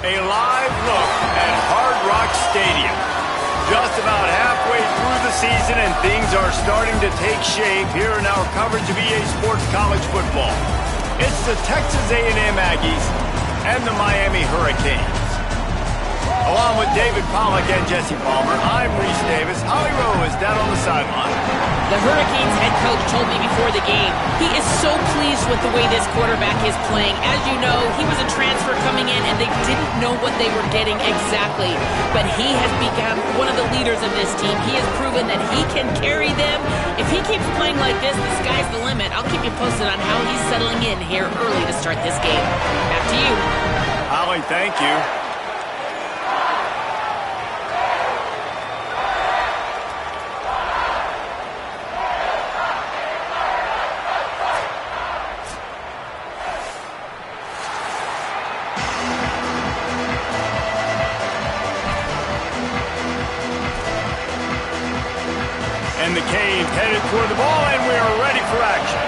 A live look at Hard Rock Stadium. Just about halfway through the season, and things are starting to take shape here in our coverage of EA Sports College Football. It's the Texas A&M Aggies and the Miami Hurricanes. Along with David Pollack and Jesse Palmer, I'm Reese Davis. Holly Rowe is down on the sideline. The Hurricanes head coach told me before the game he is so pleased with the way this quarterback is playing. As you know, he was a transfer coming in and they didn't know what they were getting exactly. But he has become one of the leaders of this team. He has proven that he can carry them. If he keeps playing like this, the sky's the limit. I'll keep you posted on how he's settling in here early to start this game. Back to you. Holly, thank you. And the Canes headed toward the ball, and we are ready for action.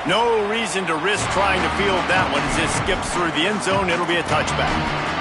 No reason to risk trying to field that one as it skips through the end zone. It'll be a touchback.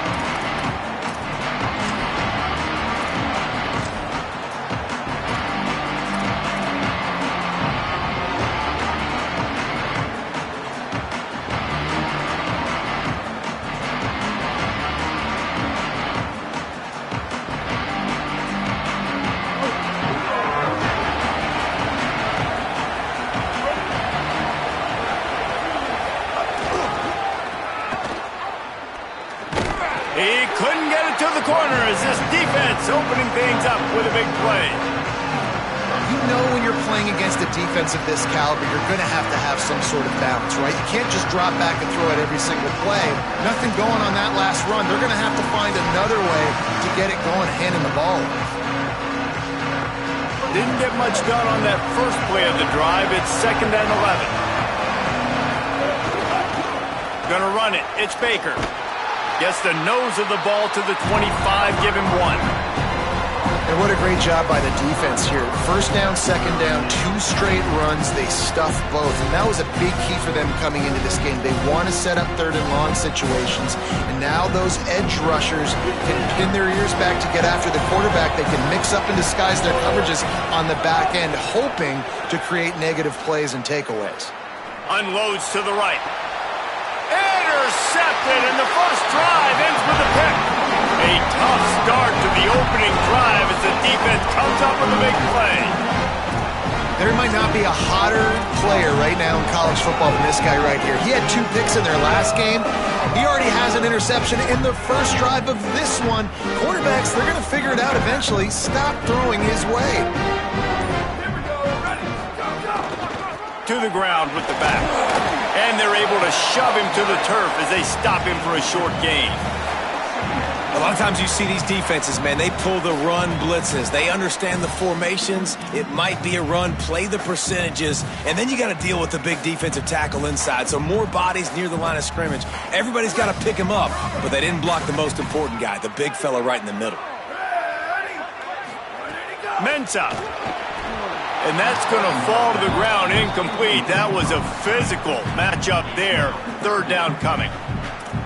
He couldn't get it to the corner as this defense opening things up with a big play. You know when you're playing against a defense of this caliber, you're going to have some sort of balance, right? You can't just drop back and throw it every single play. Nothing going on that last run. They're going to have to find another way to get it going, handing the ball off. Didn't get much done on that first play of the drive. It's 2nd and 11. Gonna run it. It's Baker. Gets the nose of the ball to the 25, give him 1. And what a great job by the defense here. 1st down, 2nd down, 2 straight runs. They stuffed both, and that was a big key for them coming into this game. They want to set up 3rd and long situations, and now those edge rushers can pin their ears back to get after the quarterback. They can mix up and disguise their coverages on the back end, hoping to create negative plays and takeaways. Unloads to the right. Intercepted, and the first drive ends with a pick. A tough start to the opening drive as the defense comes up with a big play. There might not be a hotter player right now in college football than this guy right here. He had 2 picks in their last game. He already has an interception in the first drive of this one. Quarterbacks, they're going to figure it out eventually. Stop throwing his way. To the ground with the back. And they're able to shove him to the turf as they stop him for a short gain. A lot of times you see these defenses, man, they pull the run blitzes. They understand the formations. It might be a run, play the percentages, and then you got to deal with the big defensive tackle inside. So more bodies near the line of scrimmage. Everybody's got to pick him up, but they didn't block the most important guy, the big fella right in the middle. Mensah. And that's going to fall to the ground incomplete. That was a physical matchup there. 3rd down coming.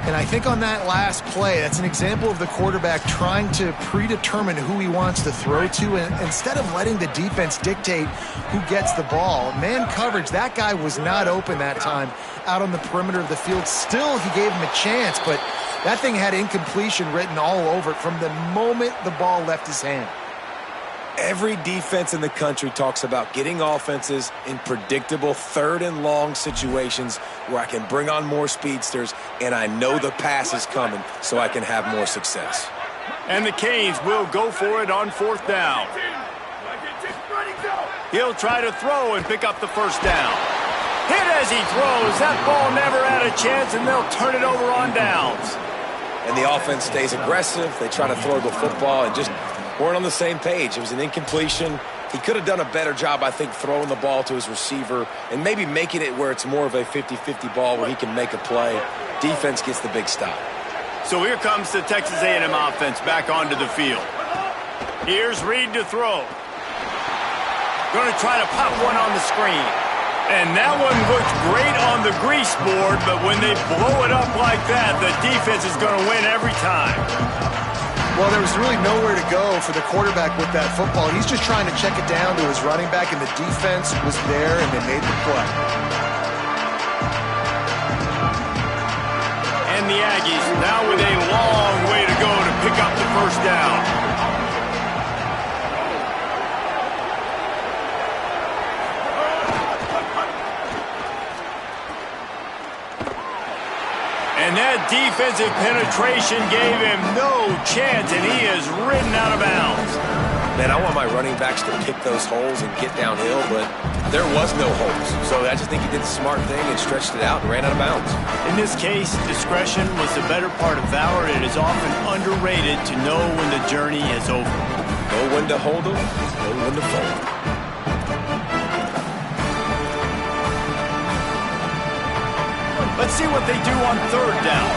And I think on that last play, that's an example of the quarterback trying to predetermine who he wants to throw to, and instead of letting the defense dictate who gets the ball. Man coverage, that guy was not open that time out on the perimeter of the field. Still, he gave him a chance, but that thing had incompletion written all over it from the moment the ball left his hand. Every defense in the country talks about getting offenses in predictable 3rd and long situations where I can bring on more speedsters and I know the pass is coming so I can have more success. And the Canes will go for it on 4th down. He'll try to throw and pick up the 1st down. Hit as he throws. That ball never had a chance, and they'll turn it over on downs. And the offense stays aggressive. They try to throw the football and just weren't on the same page. It was an incompletion. He could have done a better job, I think, throwing the ball to his receiver and maybe making it where it's more of a 50-50 ball where he can make a play. Defense gets the big stop. So here comes the Texas A&M offense back onto the field. Here's Reed to throw. Going to try to pop one on the screen. And that one looked great on the grease board, but when they blow it up like that, the defense is going to win every time. Well, there was really nowhere to go for the quarterback with that football. He's just trying to check it down to his running back, and the defense was there, and they made the play. And the Aggies now with a long way to go to pick up the first down. And that defensive penetration gave him no chance, and he is ridden out of bounds. Man, I want my running backs to pick those holes and get downhill, but there was no holes. So I just think he did the smart thing and stretched it out and ran out of bounds. In this case, discretion was the better part of valor. It is often underrated to know when the journey is over. Know when to hold them, know when to fold. Let's see what they do on third down.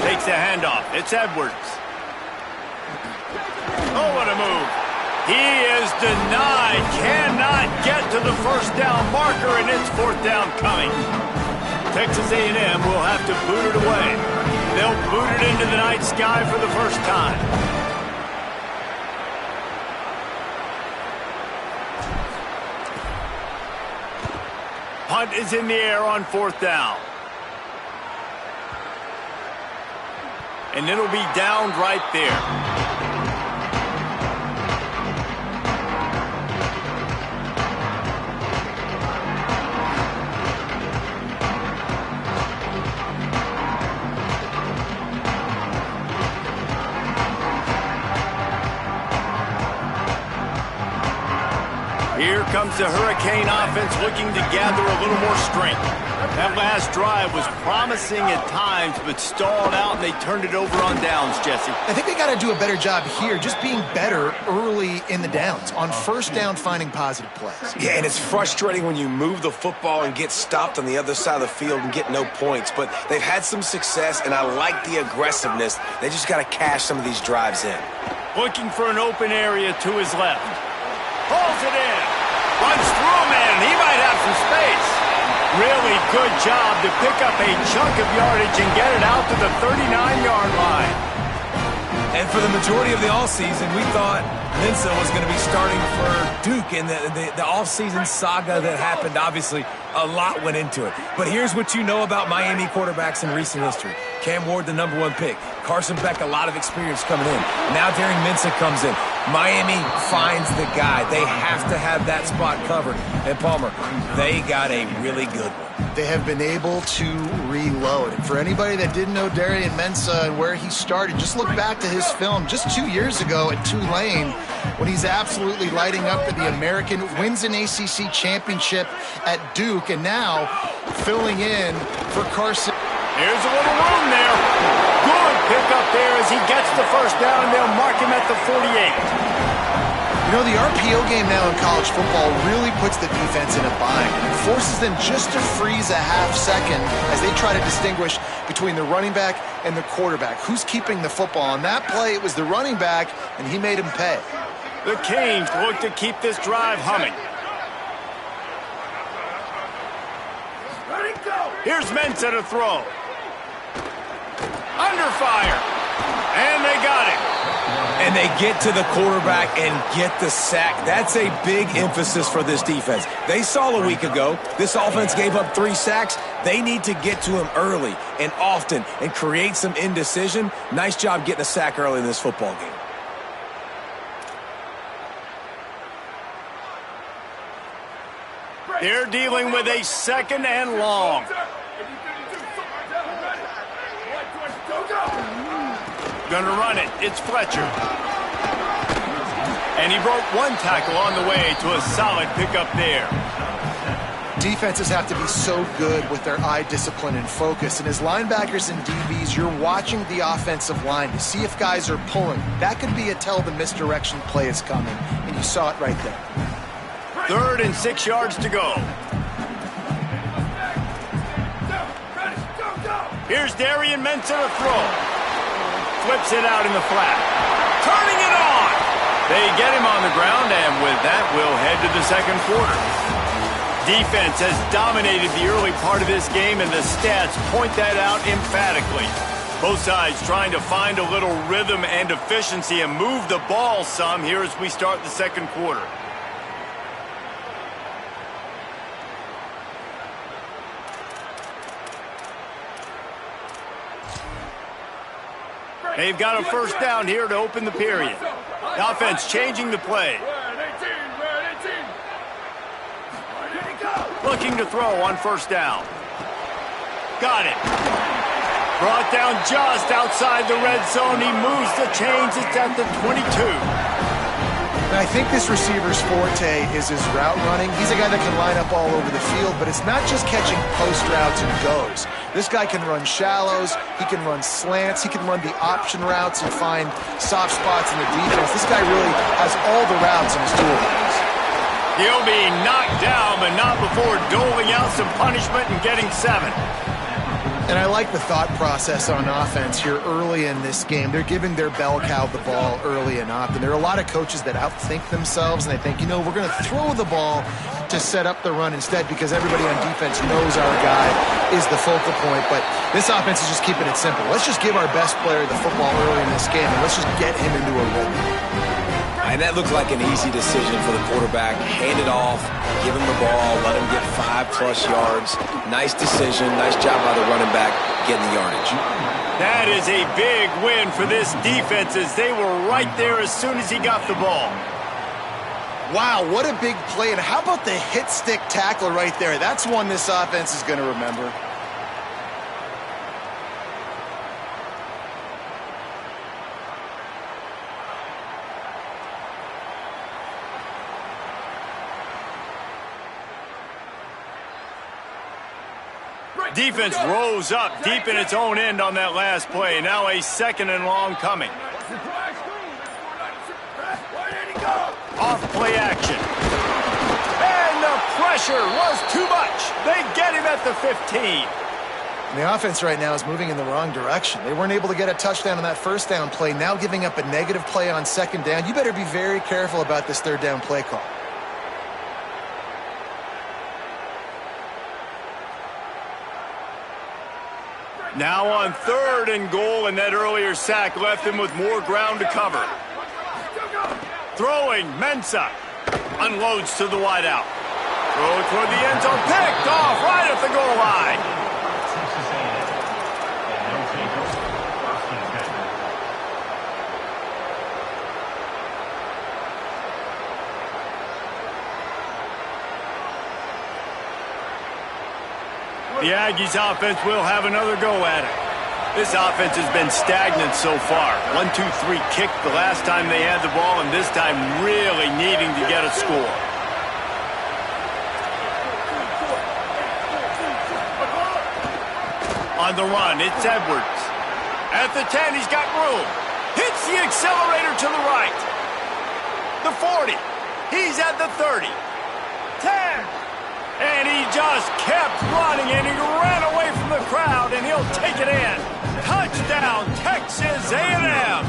Takes the handoff. It's Edwards. Oh, what a move. He is denied. Cannot get to the first down marker, and it's fourth down coming. Texas A&M will have to boot it away. They'll boot it into the night sky for the first time. Punt is in the air on fourth down. And it'll be downed right there. Here comes the Hurricane offense looking to gather a little more strength. That last drive was promising at times, but stalled out, and they turned it over on downs, Jesse. I think they got to do a better job here, just being better early in the downs, on first down finding positive plays. Yeah, and it's frustrating when you move the football and get stopped on the other side of the field and get no points, but they've had some success, and I like the aggressiveness. They just got to cash some of these drives in. Looking for an open area to his left. Pulls it in. Runs through a man. He might have some space. Really good job to pick up a chunk of yardage and get it out to the 39-yard line. And for the majority of the offseason, we thought Mensa was going to be starting for Duke, and the offseason saga that happened, obviously, a lot went into it. But here's what you know about Miami quarterbacks in recent history. Cam Ward, the #1 pick. Carson Beck, a lot of experience coming in. Now Darren Mensa comes in. Miami finds the guy. They have to have that spot covered. And Palmer, they got a really good one. They have been able to reload. And for anybody that didn't know Darian Mensa and where he started, just look back to his film just 2 years ago at Tulane when he's absolutely lighting up the American, wins an ACC championship at Duke, and now filling in for Carson. Here's a little room there. Good pickup there as he gets the first down, and they'll mark him at the 48. You know, the RPO game now in college football really puts the defense in a bind. It forces them just to freeze a half second as they try to distinguish between the running back and the quarterback. Who's keeping the football? On that play, it was the running back, and he made him pay. The Canes look to keep this drive humming. Here's Mensa to throw. Under fire. And they got him. And they get to the quarterback and get the sack. That's a big emphasis for this defense. They saw a week ago, this offense gave up 3 sacks. They need to get to him early and often and create some indecision. Nice job getting a sack early in this football game. They're dealing with a second and long. Gonna run it. It's Fletcher. And he broke 1 tackle on the way to a solid pickup there. Defenses have to be so good with their eye discipline and focus. And as linebackers and DBs, you're watching the offensive line to see if guys are pulling. That could be a tell the misdirection play is coming. And you saw it right there. 3rd and 6 yards to go. Here's Darian Mensa to throw. Flips it out in the flat. turning it on. They get him on the ground, and with that, we'll head to the second quarter. Defense has dominated the early part of this game, and the stats point that out emphatically. Both sides trying to find a little rhythm and efficiency and move the ball some here as we start the second quarter. They've got a first down here to open the period. The offense changing the play. Looking to throw on first down. Got it. Brought down just outside the red zone. He moves the chains. It's at the 22. And I think this receiver's forte is his route running. He's a guy that can line up all over the field, but it's not just catching post routes and goes. This guy can run shallows, he can run slants, he can run the option routes and find soft spots in the defense. This guy really has all the routes in his toolbox. He'll be knocked down, but not before doling out some punishment and getting 7. And I like the thought process on offense here early in this game. They're giving their bell cow the ball early and often. There are a lot of coaches that outthink themselves, and they think, you know, we're going to throw the ball to set up the run instead because everybody on defense knows our guy is the focal point. But this offense is just keeping it simple. Let's just give our best player the football early in this game, and let's just get him into a rhythm. And that looked like an easy decision for the quarterback. Hand it off, give him the ball, let him get 5+ yards. Nice decision. Nice job by the running back getting the yardage. That is a big win for this defense as they were right there as soon as he got the ball. Wow, what a big play. And how about the hit stick tackle right there? That's one this offense is going to remember. Defense rose up deep in its own end on that last play. Now a 2nd and long coming. Off play action. And the pressure was too much. They get him at the 15. And the offense right now is moving in the wrong direction. They weren't able to get a touchdown on that first down play. Now giving up a negative play on 2nd down. You better be very careful about this 3rd down play call. Now on 3rd and goal, and that earlier sack left him with more ground to cover. Throwing, Mensah. Unloads to the wideout. Throw toward the end zone. Picked off right at the goal line. The Aggies offense will have another go at it. This offense has been stagnant so far. 1-2-3 kick the last time they had the ball, and this time really needing to get a score. On the run, it's Edwards. At the 10, he's got room. Hits the accelerator to the right. The 40. He's at the 30. 10. And he just kept running, and he ran away from the crowd, and he'll take it in. Touchdown, Texas A&M.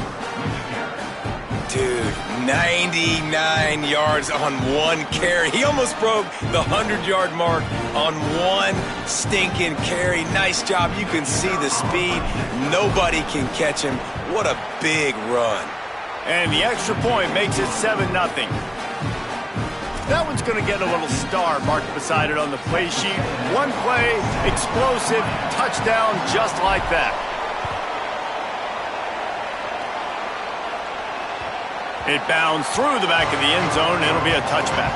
Dude, 99 yards on one carry. He almost broke the 100-yard mark on one stinking carry. Nice job. You can see the speed. Nobody can catch him. What a big run. And the extra point makes it 7-0. That one's going to get a little star marked beside it on the play sheet. One play, explosive, touchdown just like that. It bounds through the back of the end zone, and it'll be a touchback.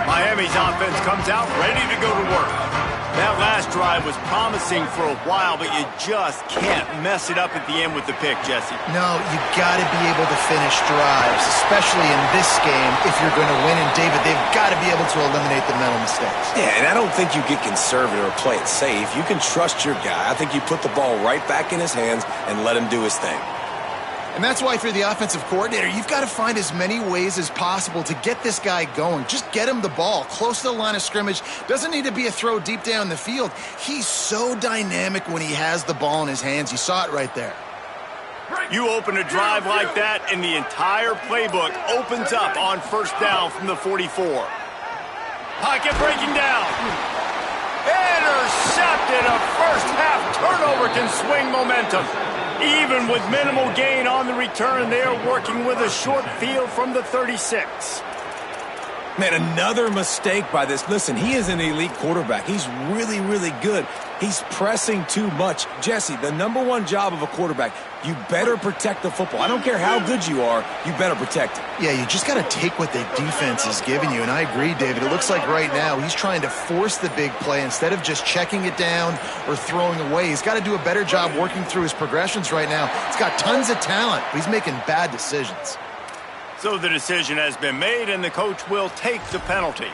Miami's offense comes out ready to go to work. That last drive was promising for a while, but you just can't mess it up at the end with the pick, Jesse. No, you got to be able to finish drives, especially in this game if you're going to win. And, David, they've got to be able to eliminate the mental mistakes. Yeah, and I don't think you get conservative or play it safe. You can trust your guy. I think you put the ball right back in his hands and let him do his thing. And that's why, if you're the offensive coordinator, you've got to find as many ways as possible to get this guy going. Just get him the ball close to the line of scrimmage. Doesn't need to be a throw deep down the field. He's so dynamic when he has the ball in his hands. You saw it right there. You open a drive like that, and the entire playbook opens up on first down from the 44. Pocket breaking down. Intercepted. A first-half turnover can swing momentum. Even with minimal gain on the return, they are working with a short field from the 36. Man, another mistake by this. Listen, he is an elite quarterback. He's really, really good. He's pressing too much. Jesse, the #1 job of a quarterback, you better protect the football. I don't care how good you are, you better protect it. Yeah, you just got to take what the defense is giving you. And I agree, David. It looks like right now he's trying to force the big play instead of just checking it down or throwing away. He's got to do a better job working through his progressions right now. He's got tons of talent, but he's making bad decisions. So the decision has been made, and the coach will take the penalty.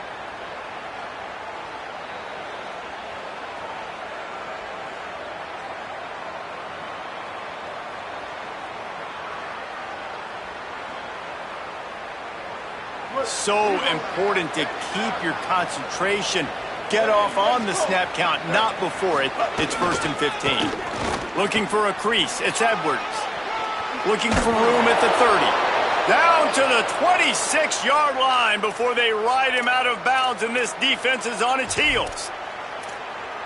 So important to keep your concentration. Get off on the snap count, not before it. It's 1st and 15. Looking for a crease. It's Edwards. Looking for room at the 30. Down to the 26-yard line before they ride him out of bounds, and this defense is on its heels.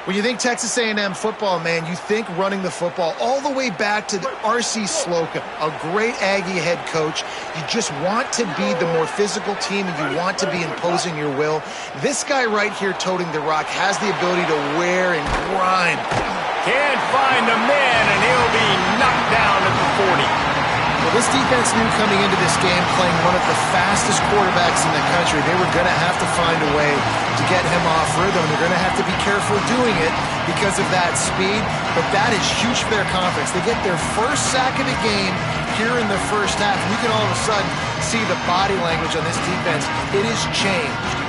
When you think Texas A&M football, man, you think running the football all the way back to the R.C. Slocum, a great Aggie head coach. You just want to be the more physical team, and you want to be imposing your will. This guy right here toting the rock has the ability to wear and grind. Can't find the man, and he'll be knocked down at the 40. Well, this defense knew coming into this game, playing one of the fastest quarterbacks in the country, they were going to have to find a way to get him off rhythm. They're going to have to be careful doing it because of that speed, but that is huge for their confidence. They get their first sack of the game here in the first half, and you can all of a sudden see the body language on this defense. It has changed.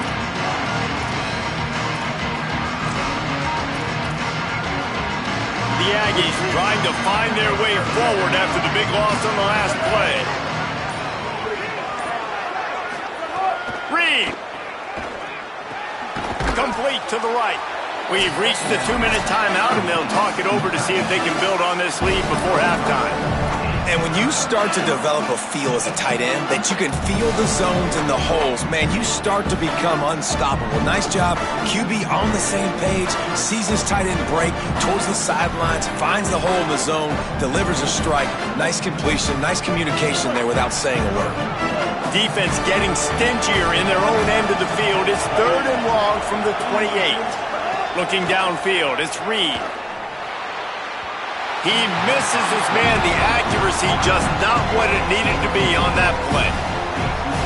The Aggies trying to find their way forward after the big loss on the last play. Reed. Complete to the right. We've reached the 2-minute timeout, and they'll talk it over to see if they can build on this lead before halftime. And when you start to develop a feel as a tight end that you can feel the zones and the holes, man, you start to become unstoppable. Nice job. QB on the same page, sees his tight end break towards the sidelines, finds the hole in the zone, delivers a strike. Nice completion, nice communication there without saying a word. Defense getting stingier in their own end of the field. It's 3rd and long from the 28. Looking downfield, it's Reed. He misses his man. The accuracy just not what it needed to be on that play.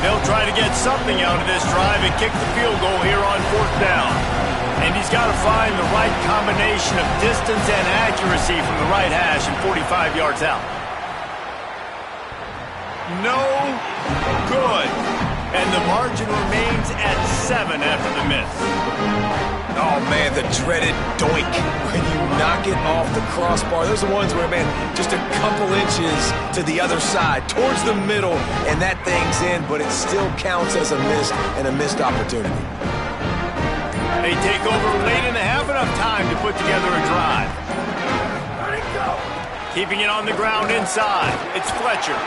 They'll try to get something out of this drive and kick the field goal here on 4th down. And he's got to find the right combination of distance and accuracy from the right hash and 45 yards out. No good. And the margin remains at 7 after the miss. Oh, man, the dreaded doink when you knock it off the crossbar. Those are the ones where, man, just a couple inches to the other side, towards the middle, and that thing's in, but it still counts as a miss and a missed opportunity. They take over late in the half, enough time to put together a drive. Keeping it on the ground inside. It's Fletcher.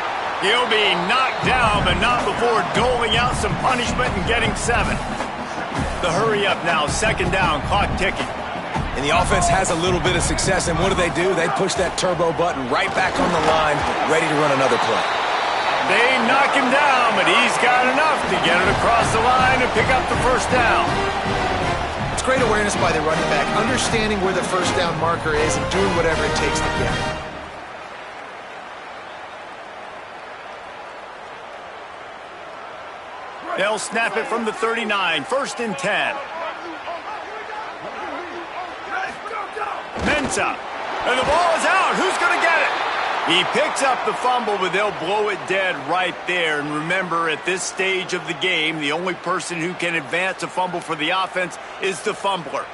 He'll be knocked down, but not before doling out some punishment and getting 7. The hurry up now, 2nd down, clock ticking. And the offense has a little bit of success, and what do? They push that turbo button right back on the line, ready to run another play. They knock him down, but he's got enough to get it across the line and pick up the 1st down. It's great awareness by the running back, understanding where the 1st down marker is and doing whatever it takes to get it. They'll snap it from the 39, 1st and 10. defense up. And the ball is out. Who's going to get it? He picks up the fumble, but they'll blow it dead right there. And remember, at this stage of the game, the only person who can advance a fumble for the offense is the fumbler.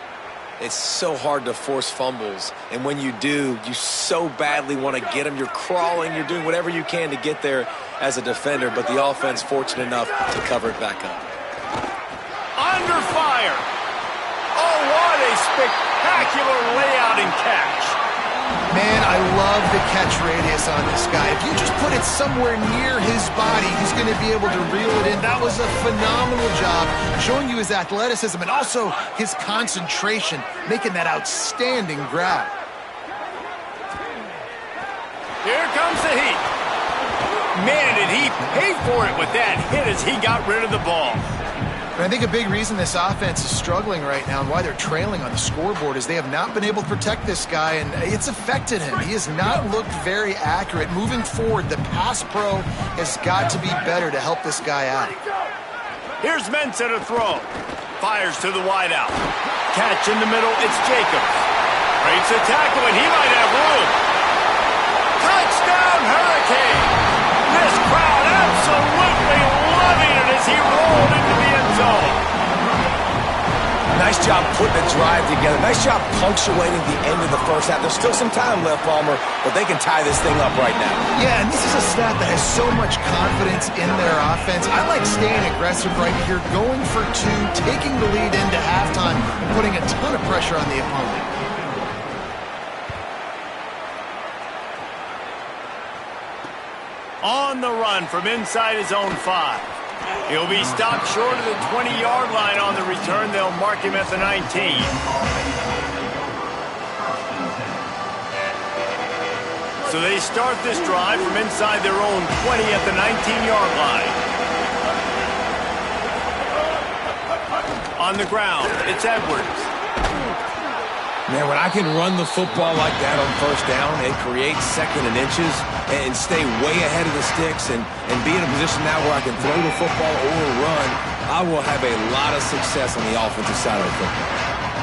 It's so hard to force fumbles, and when you do, you so badly want to get them. You're crawling, you're doing whatever you can to get there as a defender, but the offense fortunate enough to cover it back up. Under fire. Oh, what a spectacular layout and catch. Man, I love the catch radius on this guy. If you just put it somewhere near his body, he's going to be able to reel it in. That was a phenomenal job, showing you his athleticism and also his concentration, making that outstanding grab. Here comes the heat. Man, did he pay for it with that hit as he got rid of the ball. And I think a big reason this offense is struggling right now and why they're trailing on the scoreboard is they have not been able to protect this guy, and it's affected him. He has not looked very accurate. Moving forward, the pass pro has got to be better to help this guy out. Here's Mensah to throw. Fires to the wideout. Catch in the middle, it's Jacobs. Breaks the tackle, and he might have room. Touchdown, Hurricane! This crowd absolutely loving it as he rolled into the end zone. Nice job putting the drive together. Nice job punctuating the end of the first half. There's still some time left, Palmer, but they can tie this thing up right now. Yeah, and this is a staff that has so much confidence in their offense. I like staying aggressive right here, going for two, taking the lead into halftime, and putting a ton of pressure on the opponent. On the run from inside his own 5. He'll be stopped short of the 20-yard line on the return. They'll mark him at the 19. So they start this drive from inside their own 20 at the 19-yard line. On the ground, it's Edwards. Man, when I can run the football like that on first down and create second and inches and stay way ahead of the sticks and be in a position now where I can throw the football or run, I will have a lot of success on the offensive side of the football.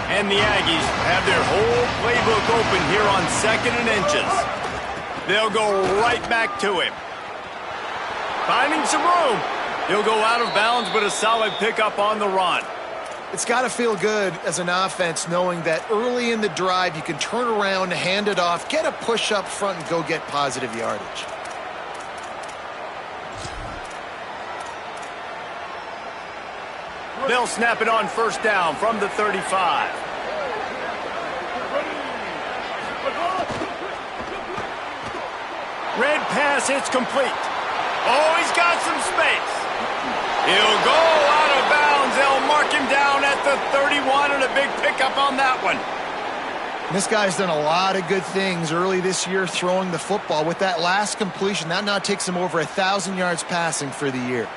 And the Aggies have their whole playbook open here on second and inches. They'll go right back to him. Finding some room. He'll go out of bounds, but a solid pickup on the run. It's got to feel good as an offense knowing that early in the drive you can turn around, hand it off, get a push up front, and go get positive yardage. They'll snap it on first down from the 35. Red pass hits complete. Oh, he's got some space. He'll go out of bounds. They'll mark him down at the 31, and a big pickup on that one. This guy's done a lot of good things early this year throwing the football. With that last completion, that now takes him over 1,000 yards passing for the year.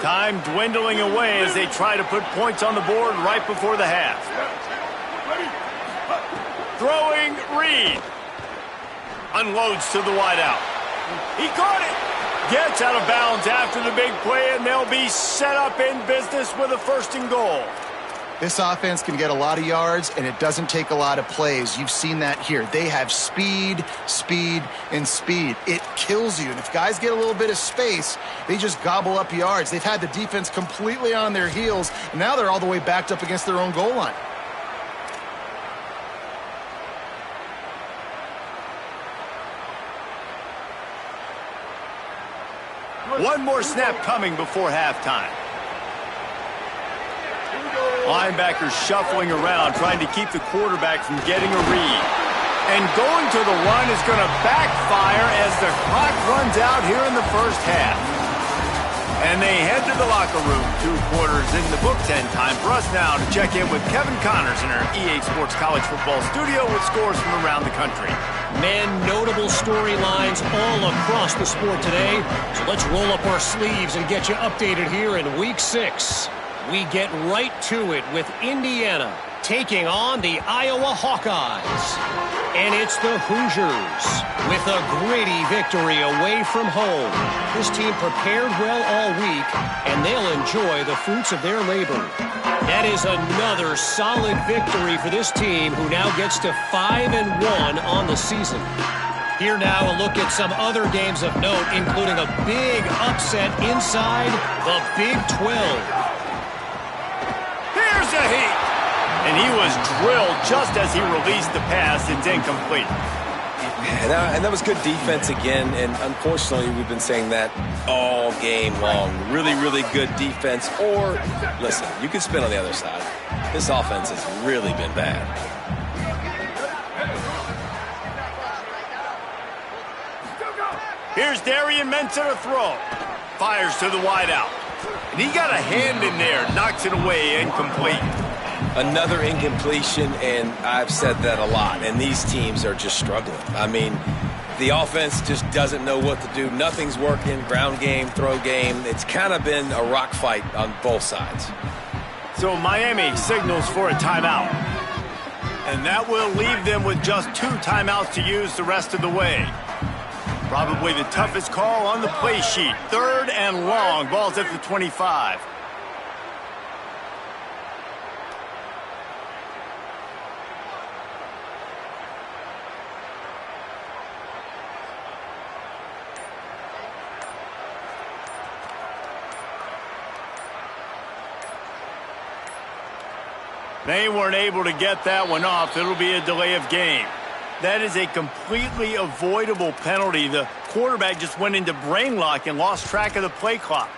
Time dwindling away as they try to put points on the board right before the half. Throwing, Reed. Unloads to the wideout. He caught it. Gets out of bounds after the big play, and they'll be set up in business with a 1st and goal. This offense can get a lot of yards, and it doesn't take a lot of plays. You've seen that here. They have speed, speed, and speed. It kills you. And if guys get a little bit of space, they just gobble up yards. They've had the defense completely on their heels, and now they're all the way backed up against their own goal line. One more snap coming before halftime. Linebackers shuffling around, trying to keep the quarterback from getting a read. And going to the run is going to backfire as the clock runs out here in the first half. And they head to the locker room. 2 quarters in the books, and time for us now to check in with Kevin Connors in our EA Sports College Football studio with scores from around the country. Men, notable storylines all across the sport today. So let's roll up our sleeves and get you updated here in Week 6. We get right to it with Indiana taking on the Iowa Hawkeyes. And it's the Hoosiers with a gritty victory away from home. This team prepared well all week, and they'll enjoy the fruits of their labor. That is another solid victory for this team, who now gets to 5-1 on the season. Here now, a look at some other games of note, including a big upset inside the Big 12. Here's a heat. And he was drilled just as he released the pass. It's incomplete. And that was good defense again, and unfortunately we've been saying that all game long. Really, really good defense. Or, listen, you can spin on the other side. This offense has really been bad. Here's Darian Mensah to throw. Fires to the wideout. And he got a hand in there, knocks it away, incomplete. Another incompletion, and I've said that a lot, and these teams are just struggling. I mean, the offense just doesn't know what to do. Nothing's working. Ground game, throw game. It's kind of been a rock fight on both sides. So Miami signals for a timeout. And that will leave them with just 2 timeouts to use the rest of the way. Probably the toughest call on the play sheet. 3rd and long. Ball's at the 25. They weren't able to get that one off. It'll be a delay of game. That is a completely avoidable penalty. The quarterback just went into brain lock and lost track of the play clock.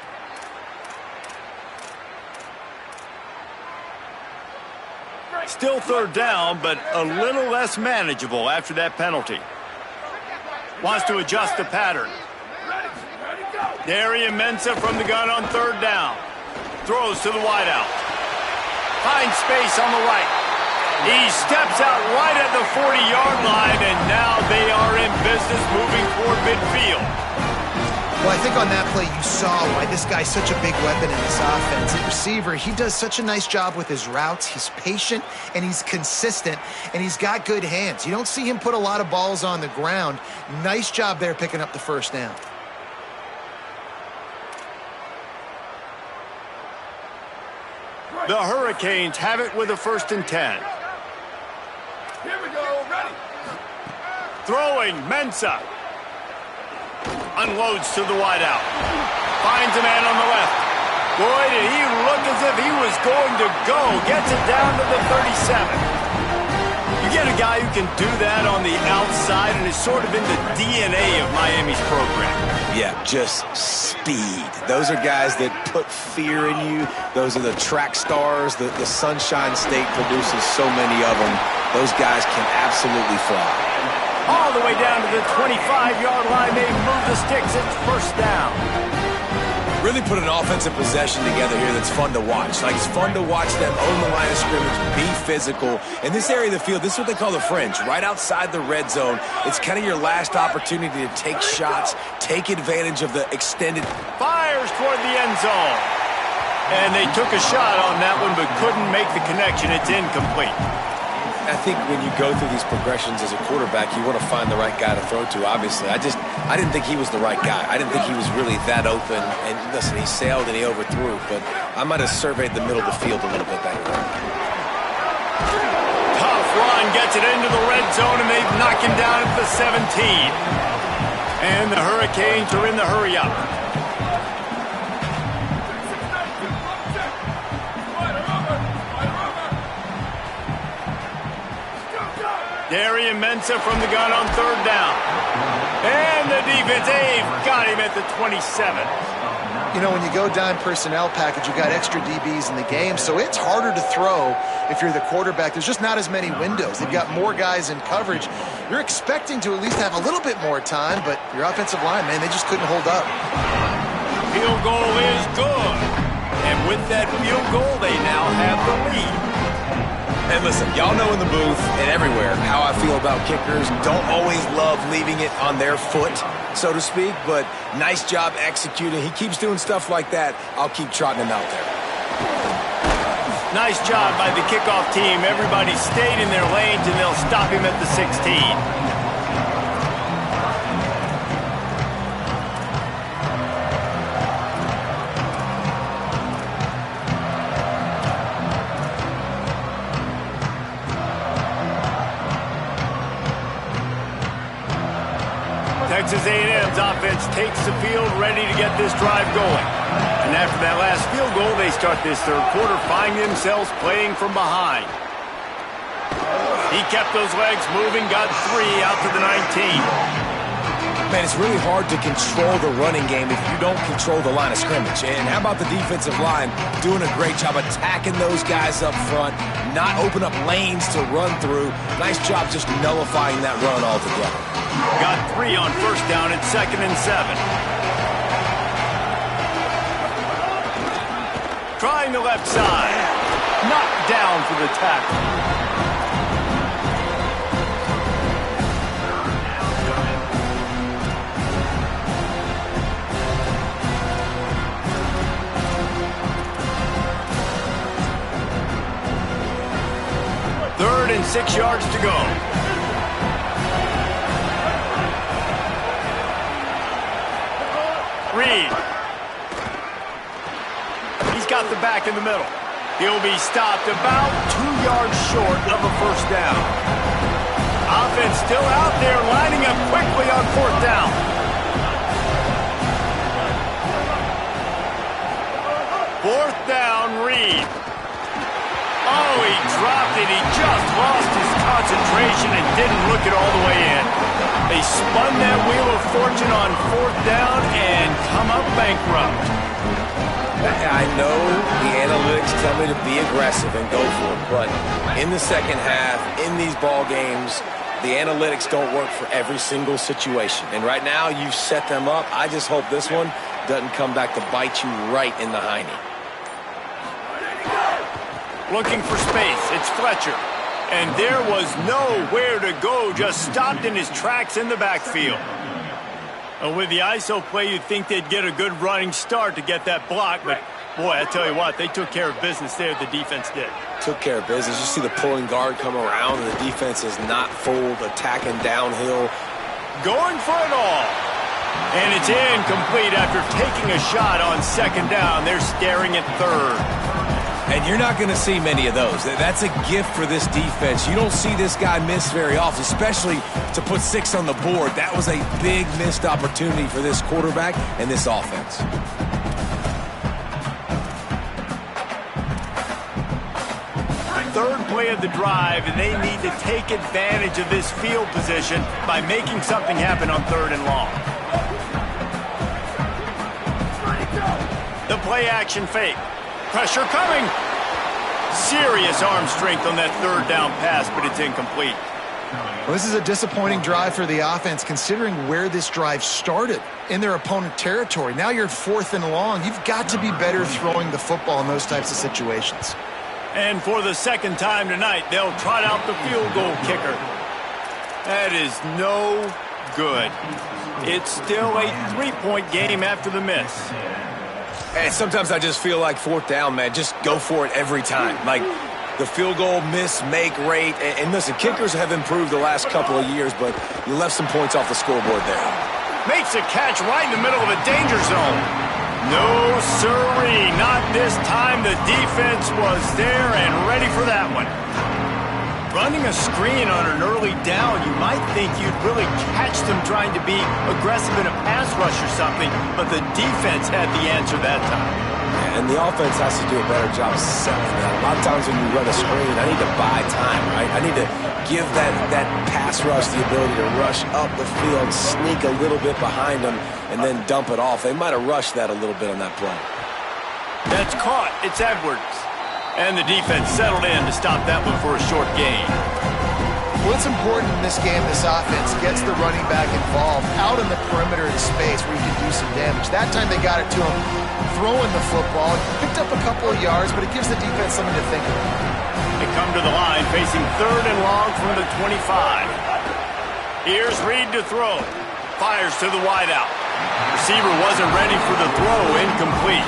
Still 3rd down, but a little less manageable after that penalty. Wants to adjust the pattern. Darian Mensah from the gun on 3rd down. Throws to the wideout. Finds space on the right. He steps out right at the 40-yard line, and now they are in business moving toward midfield. Well, I think on that play you saw why this guy's such a big weapon in this offense. At receiver, he does such a nice job with his routes. He's patient, and he's consistent, and he's got good hands. You don't see him put a lot of balls on the ground. Nice job there picking up the 1st down. The Hurricanes have it with a 1st and 10. Here we go, ready. Throwing, Mensah. Unloads to the wideout. Finds a man on the left. Boy, did he look as if he was going to go. Gets it down to the 37. You get a guy who can do that on the outside, and is sort of in the DNA of Miami's program. Yeah, just speed. Those are guys that put fear in you. Those are the track stars. The Sunshine State produces so many of them. Those guys can absolutely fly. All the way down to the 25-yard line. They move the sticks. It's 1st down. Really put an offensive possession together here that's fun to watch. Like, it's fun to watch them own the line of scrimmage, be physical. In this area of the field, this is what they call the fringe, right outside the red zone. It's kind of your last opportunity to take shots, take advantage of the extended. Fires toward the end zone. And they took a shot on that one, but couldn't make the connection. It's incomplete. I think when you go through these progressions as a quarterback, you want to find the right guy to throw to, obviously. I didn't think he was the right guy. I didn't think he was really that open. And listen, he sailed and he overthrew, but I might have surveyed the middle of the field a little bit better. Tough run, gets it into the red zone, and they knock him down at the 17. And the Hurricanes are in the hurry-up. Darian Mensah from the gun on 3rd down. And the defense, they've got him at the 27. You know, when you go dime personnel package, you got extra DBs in the game, so it's harder to throw if you're the quarterback. There's just not as many windows. They've got more guys in coverage. You're expecting to at least have a little bit more time, but your offensive line, man, they just couldn't hold up. Field goal is good. And with that field goal, they now have the lead. And listen, y'all know in the booth and everywhere how I feel about kickers. Don't always love leaving it on their foot, so to speak, but nice job executing. He keeps doing stuff like that. I'll keep trotting him out there. Nice job by the kickoff team. Everybody stayed in their lanes, and they'll stop him at the 16. Texas A&M's offense takes the field, ready to get this drive going. And after that last field goal, they start this third quarter, finding themselves playing from behind. He kept those legs moving, got 3 out to the 19. Man, it's really hard to control the running game if you don't control the line of scrimmage. And how about the defensive line doing a great job attacking those guys up front, not open up lanes to run through. Nice job just nullifying that run altogether. Got 3 on first down at 2nd and 7. Trying the left side. Knocked down for the tackle. Third and 6 yards to go. Reed. He's got the back in the middle. He'll be stopped about 2 yards short of a first down. Offense still out there, lining up quickly on 4th down. Fourth down, Reed. Oh, he dropped it. He just lost his concentration and didn't look it all the way in. They spun that wheel of fortune on 4th down and come up bankrupt. I know the analytics tell me to be aggressive and go for it, but in the second half, in these ball games, the analytics don't work for every single situation. And right now, you've set them up. I just hope this one doesn't come back to bite you right in the hiney. Looking for space. It's Fletcher. And there was nowhere to go. Just stopped in his tracks in the backfield. With the ISO play, you'd think they'd get a good running start to get that block. But, boy, I tell you what, they took care of business there. The defense did. Took care of business. You see the pulling guard come around, and the defense is not fooled, attacking downhill. Going for it all. And it's incomplete after taking a shot on 2nd down. They're staring at 3rd. And you're not going to see many of those. That's a gift for this defense. You don't see this guy miss very often, especially to put 6 on the board. That was a big missed opportunity for this quarterback and this offense. Third play of the drive, and they need to take advantage of this field position by making something happen on 3rd and long. The play action fake. Pressure coming. Serious arm strength on that 3rd down pass, but it's incomplete. Well, this is a disappointing drive for the offense, considering where this drive started in their opponent territory. Now you're 4th and long. You've got to be better throwing the football in those types of situations. And for the 2nd time tonight, they'll trot out the field goal kicker. That is no good. It's still a 3-point game after the miss. And sometimes I just feel like 4th down, man, just go for it every time. Like the field goal miss-make rate. And listen, kickers have improved the last couple of years, but you left some points off the scoreboard there. Makes a catch right in the middle of a danger zone. No, sirree, not this time. The defense was there and ready for that one. Running a screen on an early down, you might think you'd really catch them trying to be aggressive in a pass rush or something, but the defense had the answer that time. And the offense has to do a better job selling that. A lot of times when you run a screen, I need to buy time, right? I need to give that pass rush the ability to rush up the field, sneak a little bit behind them, and then dump it off. They might have rushed that a little bit on that play. That's caught. It's Edwards. And the defense settled in to stop that one for a short gain. Well, it's important in this game, this offense gets the running back involved out in the perimeter of space where you can do some damage. That time they got it to him throwing the football. Picked up a couple of yards, but it gives the defense something to think about. They come to the line facing 3rd and long from the 25. Here's Reed to throw. Fires to the wideout. Receiver wasn't ready for the throw, incomplete.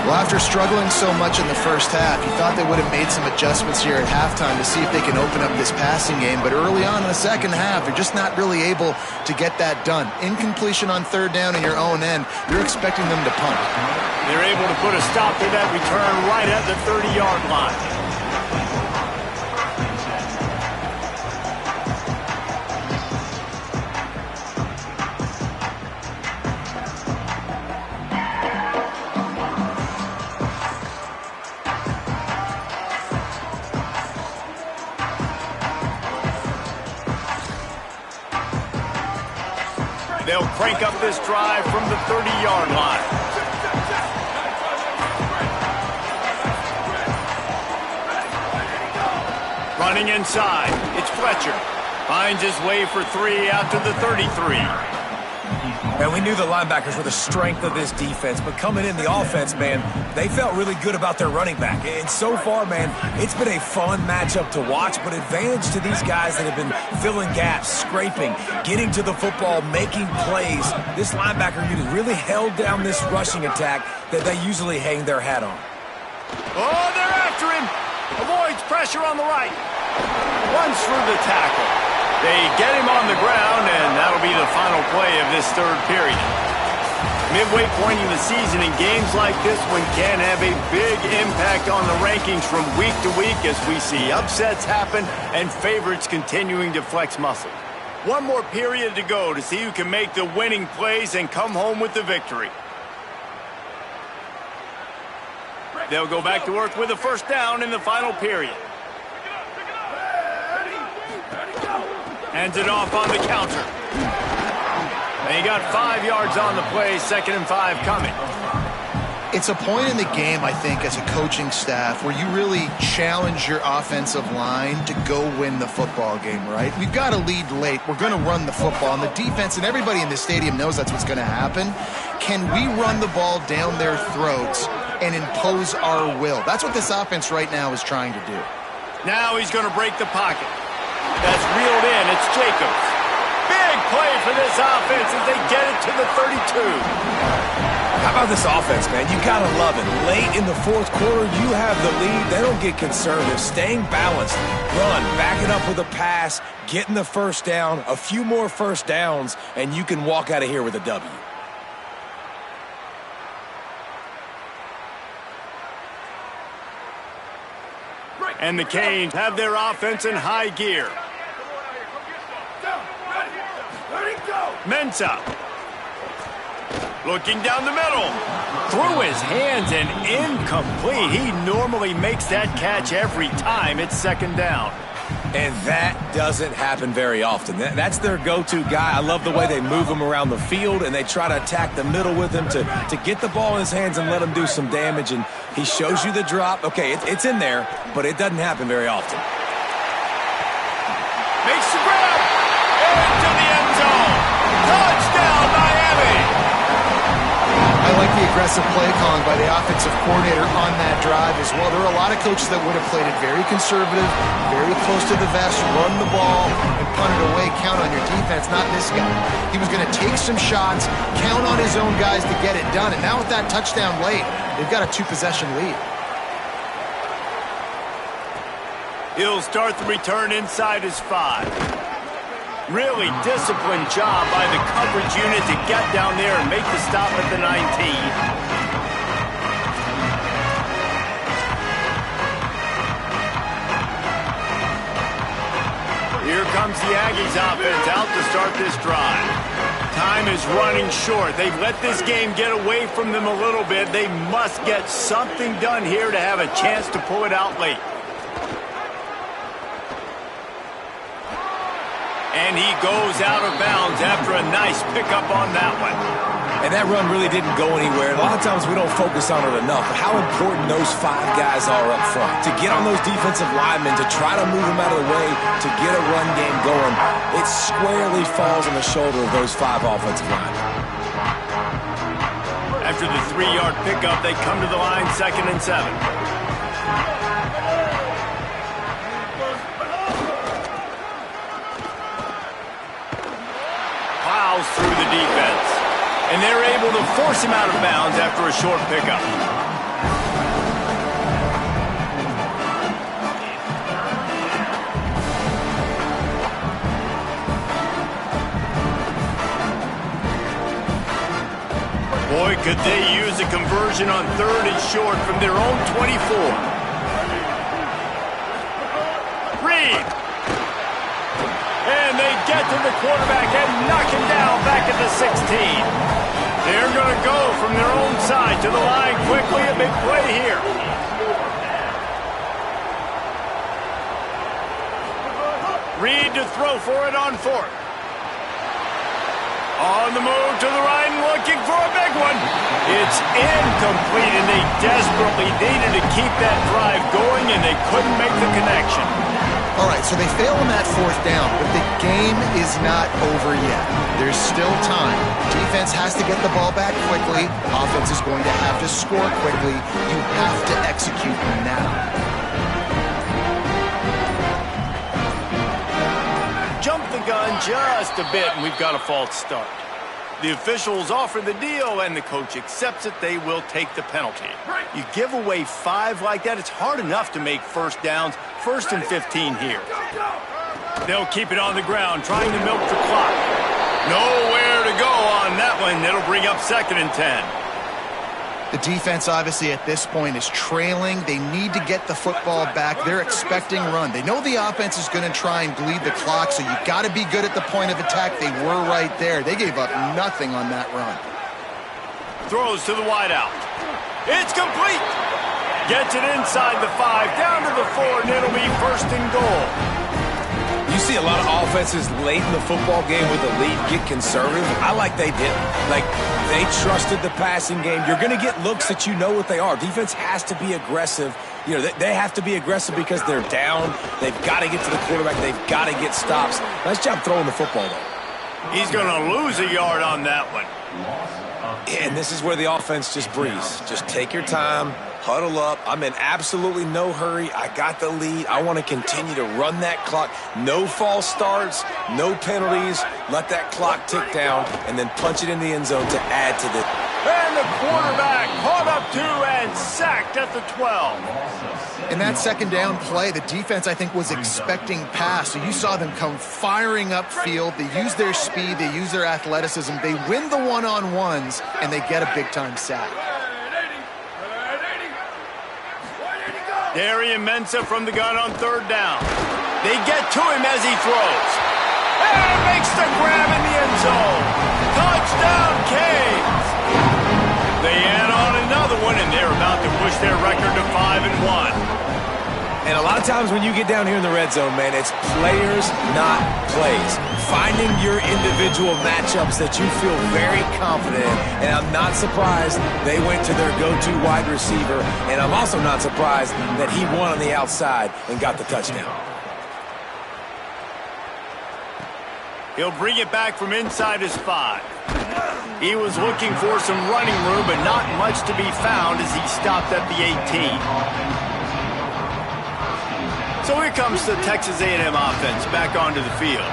Well, after struggling so much in the first half, you thought they would have made some adjustments here at halftime to see if they can open up this passing game. But early on in the second half, they're just not really able to get that done. Incompletion on third down in your own end, you're expecting them to punt. They're able to put a stop to that return right at the 30-yard line. They'll crank up this drive from the 30-yard line. Running inside, it's Fletcher. Finds his way for 3 out to the 33. And we knew the linebackers were the strength of this defense, but coming in the offense, man, they felt really good about their running back. And so far, man, it's been a fun matchup to watch, but advantage to these guys that have been filling gaps, scraping, getting to the football, making plays. This linebacker unit really held down this rushing attack that they usually hang their hat on. Oh, they're after him. Avoids pressure on the right. Runs through the tackle. They get him on the ground, and that'll be the final play of this third period. Midway point in the season, in games like this one can have a big impact on the rankings from week to week as we see upsets happen and favorites continuing to flex muscle. One more period to go to see who can make the winning plays and come home with the victory. They'll go back to work with a first down in the final period. Hands it off on the counter. And he got 5 yards on the play, 2nd and 5 coming. It's a point in the game, I think, as a coaching staff where you really challenge your offensive line to go win the football game, right? We've got to lead late. We're going to run the football. And the defense and everybody in the stadium knows that's what's going to happen. Can we run the ball down their throats and impose our will? That's what this offense right now is trying to do. Now he's going to break the pocket. That's reeled in. It's Jacobs. Big play for this offense as they get it to the 32. How about this offense, man? You got to love it. Late in the fourth quarter, you have the lead. They don't get conservative. Staying balanced. Run. Back it up with a pass. Getting the first down. A few more first downs, and you can walk out of here with a W. And the Canes have their offense in high gear. Mensah. Looking down the middle. Through his hands and incomplete. He normally makes that catch every time. It's 2nd down. And that doesn't happen very often. That's their go-to guy. I love the way they move him around the field, and they try to attack the middle with him to get the ball in his hands and let him do some damage. And he shows you the drop. Okay, it's in there, but it doesn't happen very often. Makes the grab. Into the end zone. Touchdown, Miami. I like the aggressive play calling by the offensive coordinator on that drive as well. There are a lot of coaches that would have played it very conservative, very close to the vest, run the ball, and punt it away, count on your defense. Not this guy. He was going to take some shots, count on his own guys to get it done. And now with that touchdown late, they've got a 2-possession lead. He'll start the return inside his 5. Really disciplined job by the coverage unit to get down there and make the stop at the 19. Here comes the Aggies offense out to start this drive. Time is running short. They've let this game get away from them a little bit. They must get something done here to have a chance to pull it out late. And he goes out of bounds after a nice pickup on that one. And that run really didn't go anywhere. A lot of times we don't focus on it enough. But how important those 5 guys are up front. To get on those defensive linemen, to try to move them out of the way, to get a run game going, it squarely falls on the shoulder of those 5 offensive linemen. After the 3-yard pickup, they come to the line 2nd and 7. Through the defense. And they're able to force him out of bounds after a short pickup. could they use a conversion on 3rd and short from their own 24? Reed. And they get to the quarterback and knock him down back at the 16. They're going to go from their own side to the line quickly. A big play here. Reed to throw for it on 4th. On the move to the right and looking for a big one. It's incomplete, and they desperately needed to keep that drive going, and they couldn't make the connection. All right, so they fail on that 4th down, but the game is not over yet. There's still time. Defense has to get the ball back quickly. Offense is going to have to score quickly. You have to execute now. Jump the gun just a bit, and we've got a false start. The officials offer the deal, and the coach accepts it. They will take the penalty. You give away 5 like that, it's hard enough to make first downs. 1st and 15 here. They'll keep it on the ground, trying to milk the clock. Nowhere to go on that one. It'll bring up 2nd and 10. The defense, obviously, at this point is trailing. They need to get the football back. They're expecting run. They know the offense is going to try and bleed the clock, so you got to be good at the point of attack. They were right there. They gave up nothing on that run. Throws to the wideout. It's complete. Gets it inside the 5, down to the 4, and it'll be 1st and goal. You see a lot of offenses late in the football game with the lead get conservative. I like they did. Like, they trusted the passing game. You're going to get looks that you know what they are. Defense has to be aggressive. You know, they have to be aggressive because they're down. They've got to get to the quarterback. They've got to get stops. Nice job throwing the football, though. He's going to lose a yard on that one. And this is where the offense just breathes. Just take your time, huddle up. I'm in absolutely no hurry. I got the lead. I want to continue to run that clock. No false starts, no penalties. Let that clock tick down, and then punch it in the end zone to add to the... And the quarterback caught up to and sacked at the 12. In that 2nd down play, the defense, I think, was expecting pass. So you saw them come firing upfield. They use their speed. They use their athleticism. They win the one-on-ones, and they get a big-time sack. Darian Mensah from the gun on 3rd down. They get to him as he throws. And makes the grab in the end zone. Touchdown, Canes. They add on another one, and they're about to push their record to 5-1. And a lot of times when you get down here in the red zone, man, it's players, not plays. Finding your individual matchups that you feel very confident in. And I'm not surprised they went to their go-to wide receiver. And I'm also not surprised that he won on the outside and got the touchdown. He'll bring it back from inside his 5. He was looking for some running room, but not much to be found as he stopped at the 18. So here comes the Texas A&M offense back onto the field.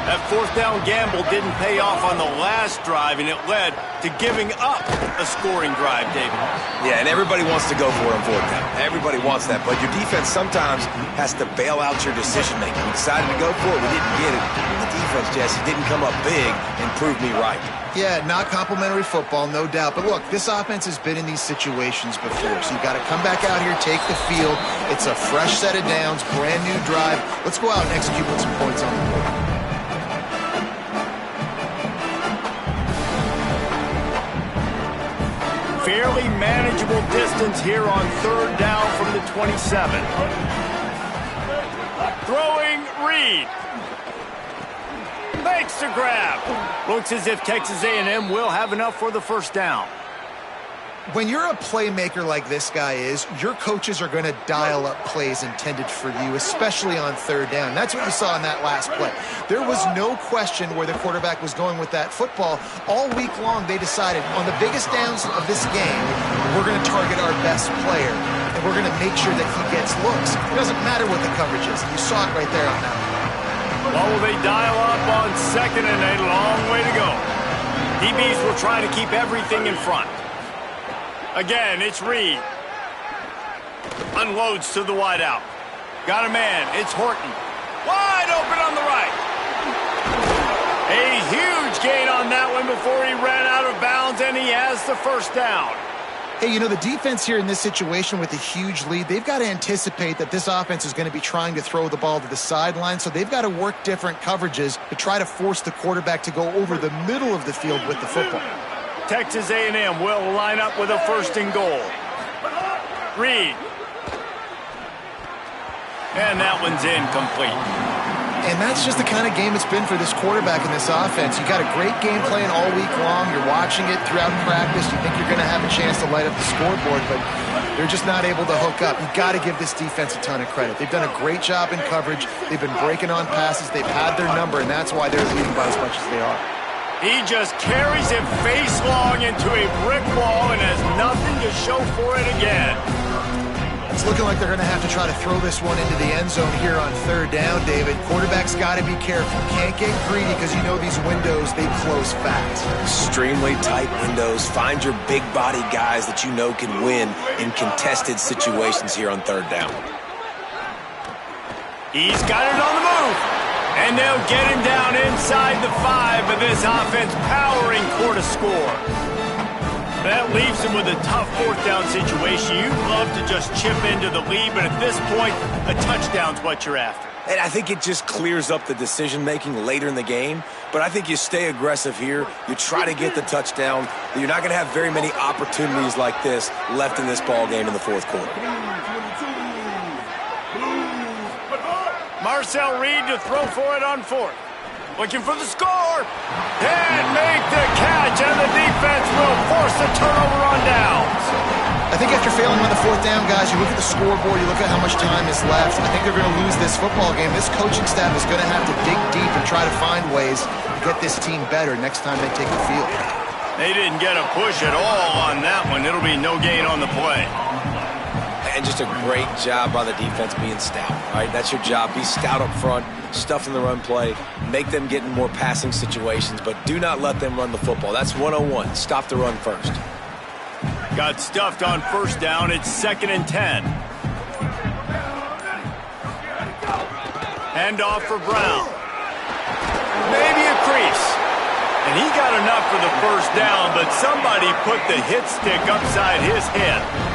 That 4th down gamble didn't pay off on the last drive, and it led to giving up a scoring drive, David. Yeah, and everybody wants to go for it on 4th down. Everybody wants that, but your defense sometimes has to bail out your decision-making. We decided to go for it. We didn't get it. The defense, Jesse, didn't come up big and prove me right. Yeah, not complimentary football, no doubt. But look, this offense has been in these situations before. So you've got to come back out here, take the field. It's a fresh set of downs, brand new drive. Let's go out and execute with some points on the board. Fairly manageable distance here on 3rd down from the 27. Throwing Reed. Makes the grab. Looks as if Texas A&M will have enough for the 1st down. When you're a playmaker like this guy is, your coaches are going to dial up plays intended for you, especially on 3rd down. That's what you saw in that last play. There was no question where the quarterback was going with that football. All week long, they decided on the biggest downs of this game, we're going to target our best player, and we're going to make sure that he gets looks. It doesn't matter what the coverage is. You saw it right there on that one. Well, will they dial up on 2nd and a long way to go? DBs will try to keep everything in front. Again, it's Reed. Unloads to the wideout. Got a man. It's Horton. Wide open on the right. A huge gain on that one before he ran out of bounds. downs, and he has the first down. Hey, you know, the defense here in this situation with a huge lead, they've got to anticipate that this offense is going to be trying to throw the ball to the sideline, so they've got to work different coverages to try to force the quarterback to go over the middle of the field with the football. Texas A&M will line up with a 1st and goal. Reed. And that one's incomplete. And that's just the kind of game it's been for this quarterback in this offense. You got a great game plan all week long. You're watching it throughout practice. You think you're going to have a chance to light up the scoreboard, but they're just not able to hook up. You've got to give this defense a ton of credit. They've done a great job in coverage. They've been breaking on passes. They've had their number, and that's why they're leading by as much as they are. He just carries it face long into a brick wall and has nothing to show for it again. It's looking like they're going to have to try to throw this one into the end zone here on 3rd down, David. Quarterback's got to be careful. Can't get greedy because you know these windows, they close fast. Extremely tight windows. Find your big body guys that you know can win in contested situations here on 3rd down. He's got it on the move. And they'll get him down inside the 5, but this offense powering for to score. That leaves him with a tough 4th down situation. You'd love to just chip into the lead, but at this point, a touchdown's what you're after. And I think it just clears up the decision-making later in the game. But I think you stay aggressive here. You try to get the touchdown. You're not going to have very many opportunities like this left in this ball game in the 4th quarter. Marcel Reed to throw for it on 4th. Looking for the score. And make the catch, and the defense will force the turnover on downs. I think after failing on the 4th down, guys, you look at the scoreboard, you look at how much time is left. I think they're going to lose this football game. This coaching staff is going to have to dig deep and try to find ways to get this team better next time they take the field. They didn't get a push at all on that one. It'll be no gain on the play. And just a great job by the defense being stout, right? That's your job. Be stout up front, stuff in the run play, make them get in more passing situations, but do not let them run the football. That's 101. Stop the run first. Got stuffed on 1st down. It's 2nd and 10. Hand off for Brown. Maybe a crease. And he got enough for the 1st down, but somebody put the hit stick upside his head.